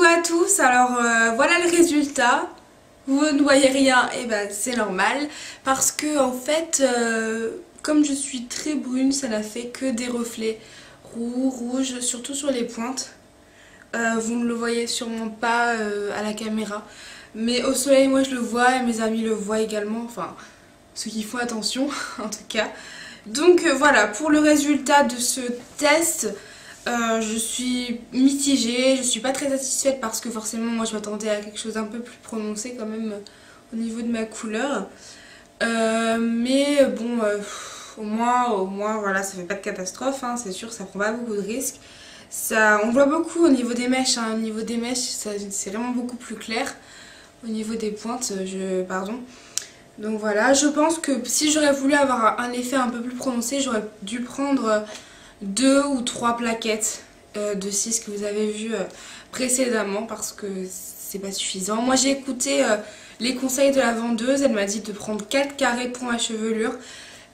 à tous, alors voilà le résultat. Vous ne voyez rien, et ben c'est normal parce que en fait comme je suis très brune, ça n'a fait que des reflets rouges, surtout sur les pointes. Vous ne le voyez sûrement pas à la caméra, mais au soleil moi je le vois et mes amis le voient également, enfin ceux qui font attention en tout cas. Donc voilà, pour le résultat de ce test, je suis mitigée, je suis pas très satisfaite parce que forcément moi je m'attendais à quelque chose d'un peu plus prononcé quand même au niveau de ma couleur. Mais bon, au moins voilà, ça fait pas de catastrophe, hein, c'est sûr, ça prend pas beaucoup de risques. Ça, on voit beaucoup au niveau des mèches, hein, au niveau des mèches c'est vraiment beaucoup plus clair. Au niveau des pointes, pardon. Donc voilà, je pense que si j'aurais voulu avoir un effet un peu plus prononcé, j'aurais dû prendre 2 ou 3 plaquettes de 6 que vous avez vu précédemment parce que c'est pas suffisant. Moi j'ai écouté les conseils de la vendeuse, elle m'a dit de prendre 4 carrés pour ma chevelure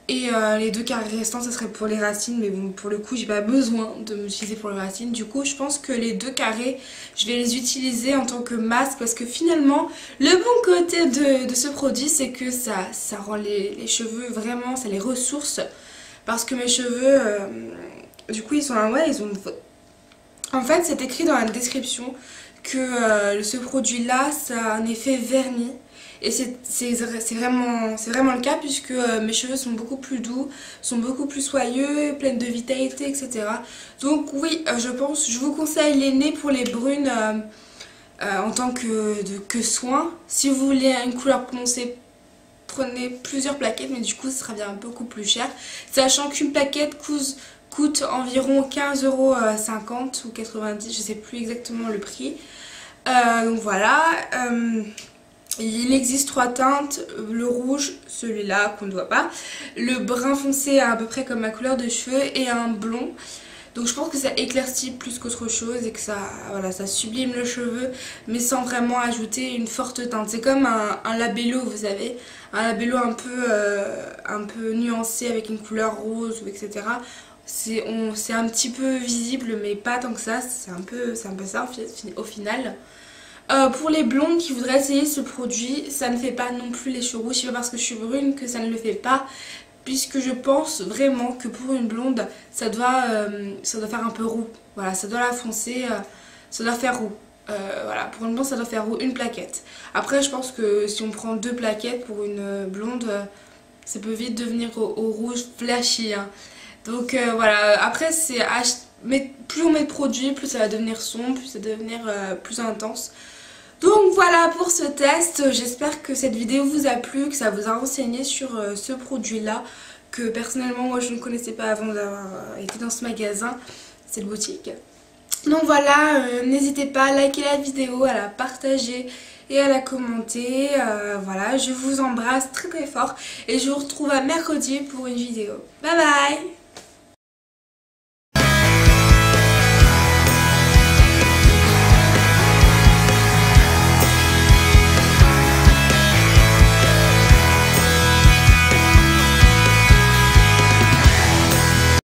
et les 2 carrés restants ça serait pour les racines, mais bon pour le coup j'ai pas besoin de m'utiliser pour les racines. Du coup je pense que les 2 carrés je vais les utiliser en tant que masque parce que finalement le bon côté de ce produit c'est que ça rend les cheveux vraiment, ça les ressource parce que mes cheveux du coup ils sont en fait c'est écrit dans la description que ce produit là ça a un effet vernis et c'est vraiment le cas puisque mes cheveux sont beaucoup plus doux, sont beaucoup plus soyeux, pleines de vitalité, etc. Donc oui, je vous conseille l'aîné pour les brunes en tant que soin. Si vous voulez une couleur prononcée, prenez plusieurs plaquettes, mais du coup ça sera bien beaucoup plus cher, sachant qu'une plaquette coûte environ 15,50 € ou 90, je sais plus exactement le prix. Donc voilà, il existe 3 teintes, le rouge, celui-là qu'on ne voit pas, le brun foncé à peu près comme ma couleur de cheveux et un blond. Donc je pense que ça éclaircit plus qu'autre chose et que ça, voilà, ça sublime le cheveu mais sans vraiment ajouter une forte teinte. C'est comme un labello, vous savez, un labello un peu nuancé avec une couleur rose ou etc. C'est un petit peu visible mais pas tant que ça, c'est un peu ça au final. Pour les blondes qui voudraient essayer ce produit, ça ne fait pas non plus les cheveux rouges, c'est pas parce que je suis brune que ça ne le fait pas. Puisque je pense vraiment que pour une blonde, ça doit faire un peu roux. Voilà, ça doit la foncer, ça doit faire roux. Voilà, pour une blonde, ça doit faire roux, une plaquette. Après, je pense que si on prend 2 plaquettes pour une blonde, ça peut vite devenir au rouge flashy, hein. Donc voilà, après, plus on met de produits, plus ça va devenir sombre, plus ça va devenir plus intense. Donc voilà pour ce test, j'espère que cette vidéo vous a plu, que ça vous a renseigné sur ce produit là que personnellement moi je ne connaissais pas avant d'avoir été dans ce magasin, cette boutique. Donc voilà, n'hésitez pas à liker la vidéo, à la partager et à la commenter. Voilà, je vous embrasse très très fort et je vous retrouve à mercredi pour une vidéo. Bye bye.